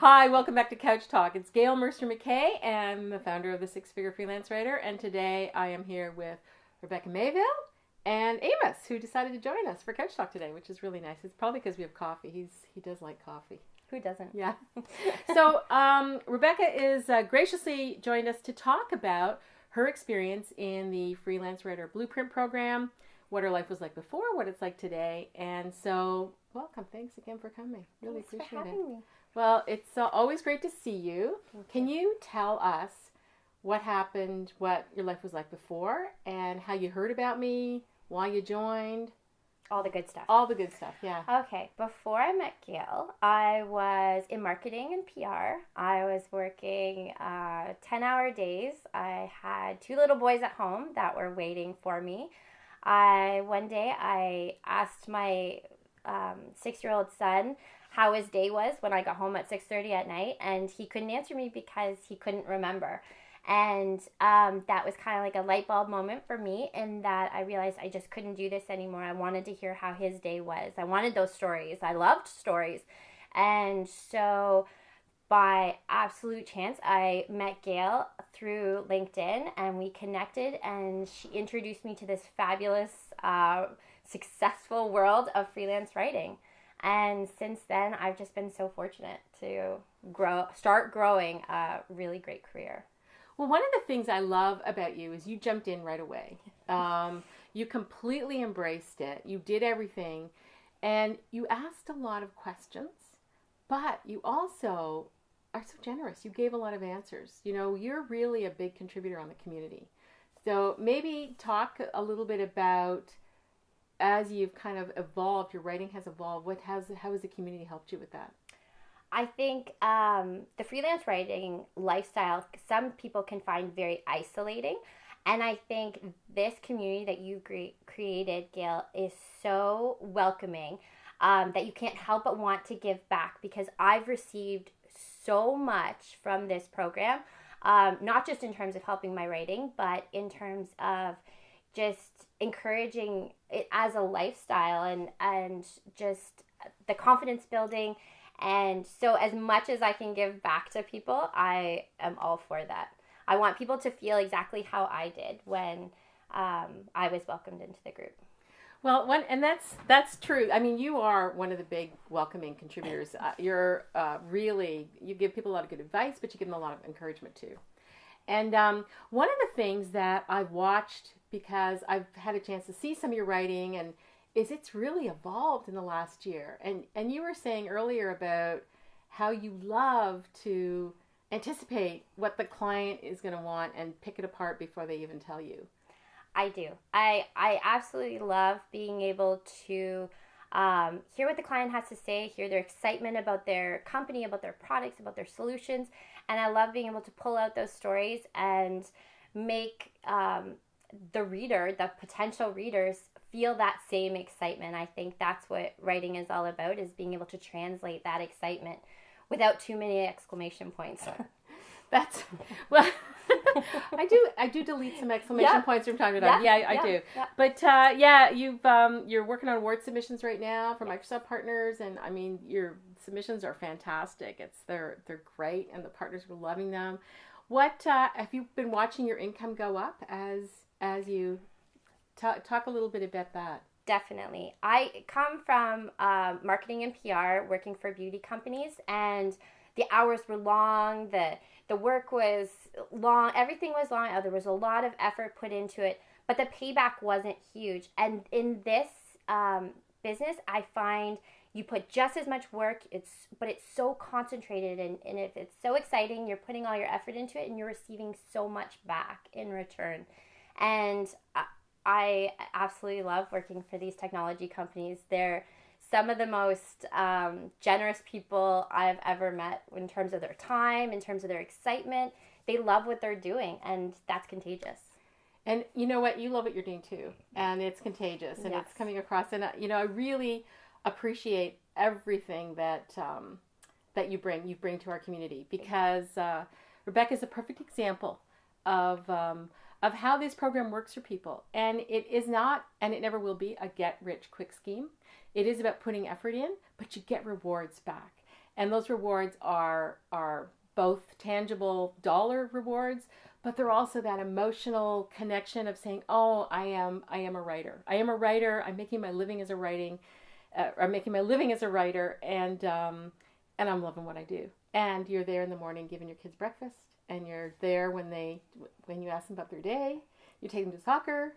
Hi, welcome back to Couch Talk. It's Gail Mercer-MacKay, and I'm the founder of the Six Figure Freelance Writer, and today I am here with Rebecca Mayville and Amos, who decided to join us for Couch Talk today, which is really nice. It's probably because we have coffee. He does like coffee. Who doesn't? Yeah. So Rebecca is graciously joined us to talk about her experience in the Freelance Writer Blueprint program, what her life was like before, what it's like today, and so welcome. Thanks again for coming. Really Thanks appreciate for having it. me. Well, it's always great to see you. Can you tell us what happened, what your life was like before, and how you heard about me, why you joined? All the good stuff. All the good stuff, yeah. Okay, before I met Gail, I was in marketing and PR. I was working 10-hour days. I had 2 little boys at home that were waiting for me. One day I asked my 6-year-old son how his day was when I got home at 6:30 at night, and he couldn't answer me because he couldn't remember. And that was kind of like a light bulb moment for me, in that I realized I just couldn't do this anymore. I wanted to hear how his day was. I wanted those stories. I loved stories. And so by absolute chance, I met Gail through LinkedIn, and we connected, and she introduced me to this fabulous, successful world of freelance writing. And since then, I've just been so fortunate to start growing a really great career. Well, one of the things I love about you is you jumped in right away. You completely embraced it. You did everything, and you asked a lot of questions, but you also are so generous. You gave a lot of answers. You know, you're really a big contributor on the community. So maybe talk a little bit about, as you've kind of evolved, your writing has evolved, how has the community helped you with that? I think the freelance writing lifestyle, some people can find very isolating. And I think this community that you created, Gail, is so welcoming that you can't help but want to give back, because I've received so much from this program, not just in terms of helping my writing, but in terms of just encouraging it as a lifestyle, and just the confidence building. And so as much as I can give back to people, I am all for that. I want people to feel exactly how I did when I was welcomed into the group. Well, and that's true. I mean, you are one of the big welcoming contributors. You're really, you give people a lot of good advice, but you give them a lot of encouragement too. And one of the things that I've watched, because I've had a chance to see some of your writing, and is it's really evolved in the last year. And you were saying earlier about how you love to anticipate what the client is going to want and pick it apart before they even tell you. I do. I absolutely love being able to hear what the client has to say, hear their excitement about their company, about their products, about their solutions. And I love being able to pull out those stories and make the reader, the potential readers, feel that same excitement. I think that's what writing is all about, is being able to translate that excitement without too many exclamation points. That's, well, I do delete some exclamation points from time to time. Yeah, I do. Yeah. But you're working on award submissions right now for Microsoft partners, and I mean, your submissions are fantastic. They're great, and the partners are loving them. What have you been watching your income go up as you talk a little bit about that? Definitely. I come from marketing and PR, working for beauty companies, and the hours were long, the work was long, everything was long. There was a lot of effort put into it, but the payback wasn't huge. And in this business, I find you put just as much work, but it's so concentrated, and it's so exciting. You're putting all your effort into it, and you're receiving so much back in return. And I absolutely love working for these technology companies. They're some of the most generous people I've ever met in terms of their time, in terms of their excitement. They love what they're doing, and that's contagious. And you know what? You love what you're doing too, and it's contagious, and It's coming across. And I really appreciate everything that you bring to our community, because Rebecca is a perfect example of how this program works for people. And it is not, and it never will be, a get-rich-quick scheme. It is about putting effort in, but you get rewards back. And those rewards are both tangible dollar rewards, but they're also that emotional connection of saying, "Oh, I am a writer. I am a writer. I'm making my living as a writing. I'm making my living as a writer, and I'm loving what I do." And you're there in the morning giving your kids breakfast, and you're there when you ask them about their day. You take them to soccer,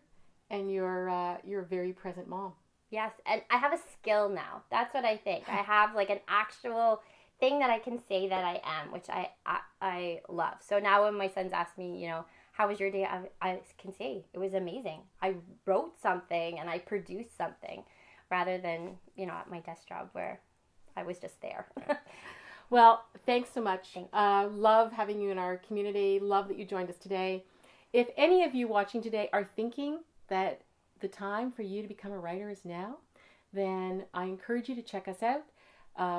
and you're a very present mom. Yes, and I have a skill now. That's what I think. I have like an actual thing that I can say that I am, which I love. So now when my sons ask me, how was your day? I can say it was amazing. I wrote something and I produced something rather than, at my desk job where I was just there. Well, thanks so much. Love having you in our community. Love that you joined us today. If any of you watching today are thinking that the time for you to become a writer is now, then I encourage you to check us out.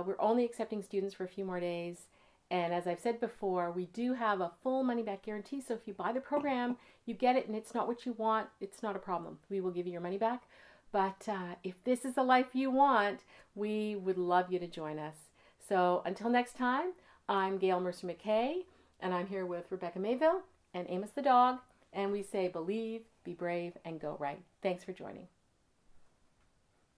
We're only accepting students for a few more days. And as I've said before, we do have a full money-back guarantee. So if you buy the program, you get it and it's not what you want, it's not a problem. We will give you your money back. But if this is the life you want, we would love you to join us. So until next time, I'm Gail Mercer-MacKay, and I'm here with Rebecca Mayville and Amos the dog. And we say, believe, be brave, and go right. Thanks for joining.